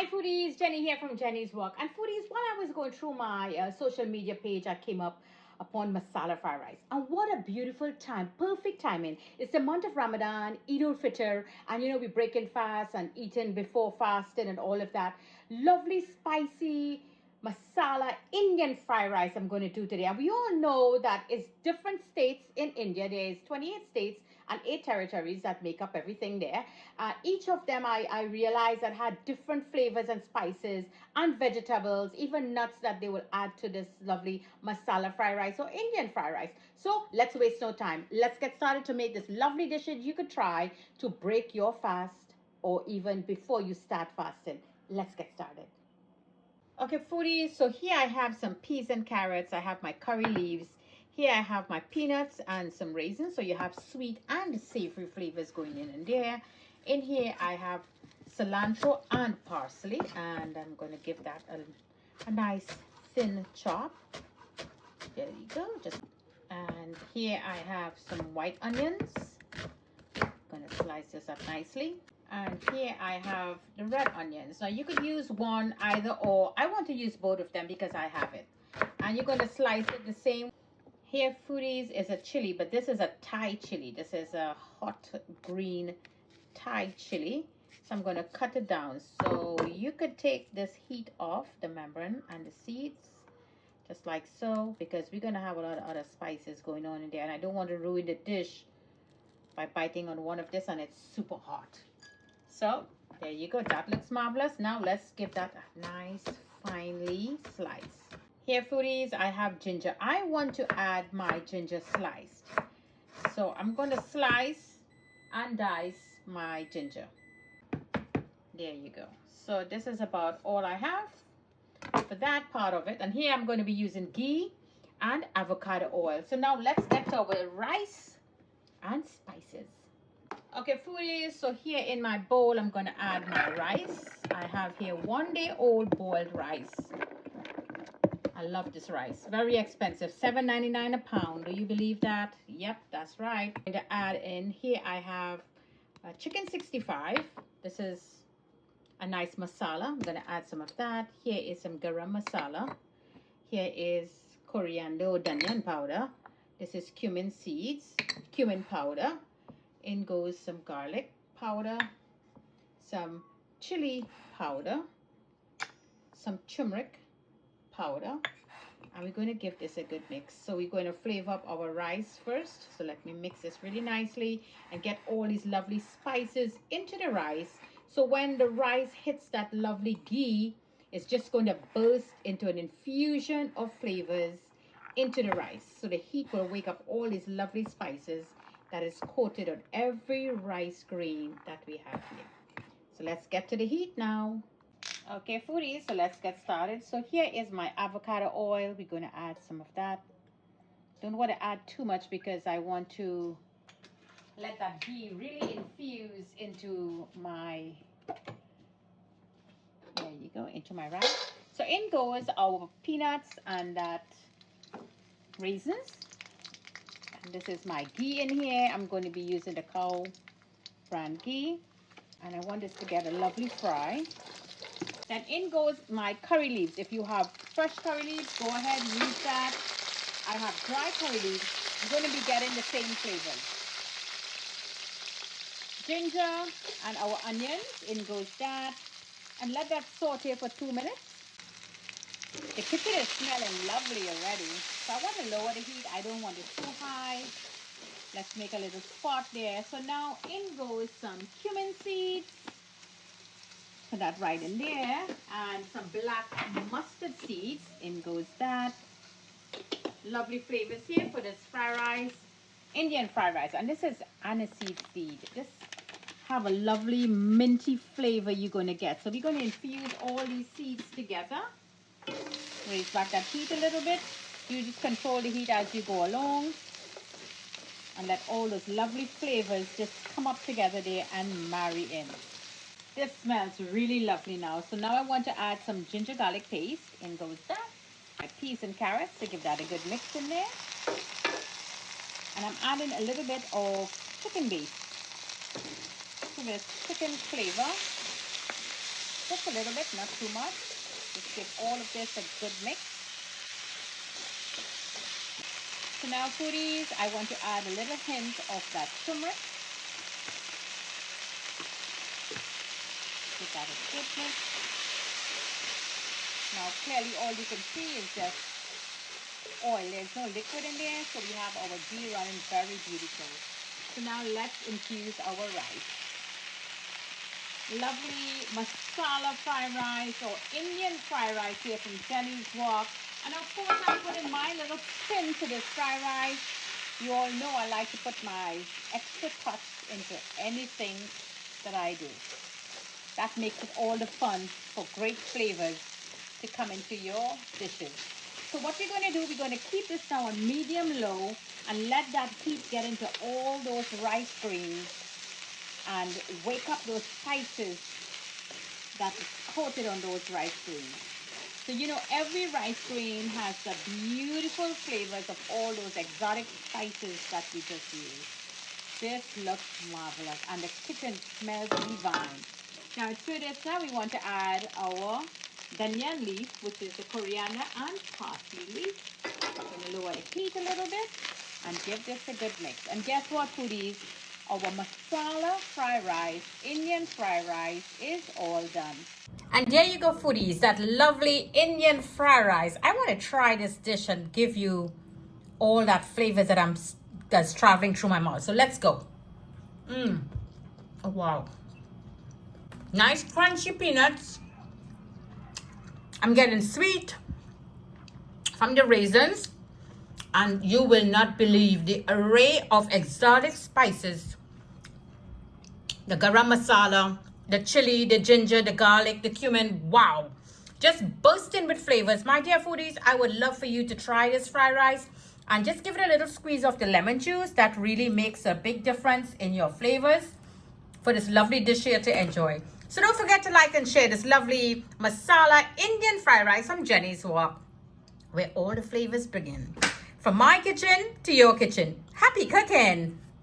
Hi foodies, Jenny here from Jenny's Work. And foodies, while I was going through my social media page, I came up upon masala fried rice. And what a beautiful time, perfect timing. It's the month of Ramadan, Eid al-Fitr, and we breaking fast and eating before fasting and all of that. Lovely, spicy, masala Indian fried rice I'm going to do today. And we all know that it's different states in India. There's 28 states and 8 territories that make up everything there. Each of them I realized that had different flavors and spices and vegetables, even nuts that they will add to this lovely masala fried rice or Indian fried rice. So let's waste no time. Let's get started to make this lovely dish that you could try to break your fast or even before you start fasting. Let's get started. Okay, foodies, so here I have some peas and carrots. I have my curry leaves. Here I have my peanuts and some raisins. So you have sweet and savory flavors going in there. In here I have cilantro and parsley. And I'm going to give that a nice thin chop. There you go. And here I have some white onions. I'm going to slice this up nicely. And here I have the red onions. Now you could use one either or. I want to use both of them because I have it. And you're going to slice it the same. Here foodies is a chili, but this is a Thai chili. This is a hot green Thai chili. So I'm going to cut it down. So you could take this heat off the membrane and the seeds. Just like so. Because we're going to have a lot of other spices going on in there. And I don't want to ruin the dish by biting on one of this and it's super hot. So there you go, that looks marvelous. Now let's give that a nice finely slice. Here foodies, I have ginger. I want to add my ginger sliced. So I'm going to slice and dice my ginger. There you go. So this is about all I have for that part of it. And here I'm going to be using ghee and avocado oil. So now let's get to our rice and spices. Okay foodies, so here in my bowl I'm going to add my rice. I have here 1 day old boiled rice. I love this rice. Very expensive, $7.99 a pound. Do you believe that? Yep, that's right. I'm going to add in here I have chicken 65. This is a nice masala. I'm going to add some of that. Here is some garam masala. Here is coriander dhaniya powder. This is cumin seeds, cumin powder. In goes some garlic powder, some chili powder, some turmeric powder, and we're going to give this a good mix. So we're going to flavor up our rice first. So let me mix this really nicely and get all these lovely spices into the rice. So when the rice hits that lovely ghee, it's just going to burst into an infusion of flavors into the rice. So the heat will wake up all these lovely spices that is coated on every rice grain that we have here. So let's get to the heat now. Okay foodies, so let's get started. So here is my avocado oil. We're going to add some of that. Don't want to add too much because I want to let that ghee really infuse into my, there you go, into my rice. So in goes our peanuts and that raisins. This is my ghee in here. I'm going to be using the cow brand ghee. And I want this to get a lovely fry. Then in goes my curry leaves. If you have fresh curry leaves, go ahead and use that. I have dry curry leaves. I'm going to be getting the same flavors. Ginger and our onions. In goes that. And let that saute for 2 minutes. The kitchen is smelling lovely already. So I want to lower the heat. I don't want it too high. Let's make a little spot there. So now in goes some cumin seeds. Put that right in there. And some black mustard seeds. In goes that. Lovely flavors here for this fried rice. Indian fried rice. And this is aniseed seed. This have a lovely minty flavor you're going to get. So we're going to infuse all these seeds together. Raise back that heat a little bit. You just control the heat as you go along. And let all those lovely flavors just come up together there and marry in. This smells really lovely now. So now I want to add some ginger garlic paste. In goes that. My peas and carrots to give that a good mix in there. And I'm adding a little bit of chicken base. So this chicken flavor. Just a little bit, not too much. Just give all of this a good mix. So now, foodies, I want to add a little hint of that turmeric. Give that a good mix. Now, clearly, all you can see is just oil. There's no liquid in there, so we have our ghee running very beautiful. So now let's infuse our rice. Lovely masala fried rice or Indian fried rice here from Jenny's Walk. And of course, I'm putting my little spin to this fried rice. You all know I like to put my extra touch into anything that I do. That makes it all the fun for great flavors to come into your dishes. So what we're going to do, we're going to keep this now on medium-low and let that heat get into all those rice grains and wake up those spices that is coated on those rice grains. So, you know, every rice grain has the beautiful flavors of all those exotic spices that we just used. This looks marvelous and the kitchen smells divine. Now, to this now we want to add our dhania leaf, which is the coriander and parsley leaf. I'm going to lower the heat a little bit and give this a good mix. And guess what, foodies? Our masala fried rice, Indian fried rice is all done. And there you go, foodies, that lovely Indian fried rice. I want to try this dish and give you all that flavors that's traveling through my mouth. So let's go. Oh, wow. Nice crunchy peanuts. I'm getting sweet from the raisins. And you will not believe the array of exotic spices. The garam masala, the chili, the ginger, the garlic, the cumin. Wow. Just bursting with flavors. My dear foodies, I would love for you to try this fried rice. And just give it a little squeeze of the lemon juice. That really makes a big difference in your flavors for this lovely dish here to enjoy. So don't forget to like and share this lovely masala Indian fried rice from Jenny's Walk, where all the flavors begin. From my kitchen to your kitchen. Happy cooking!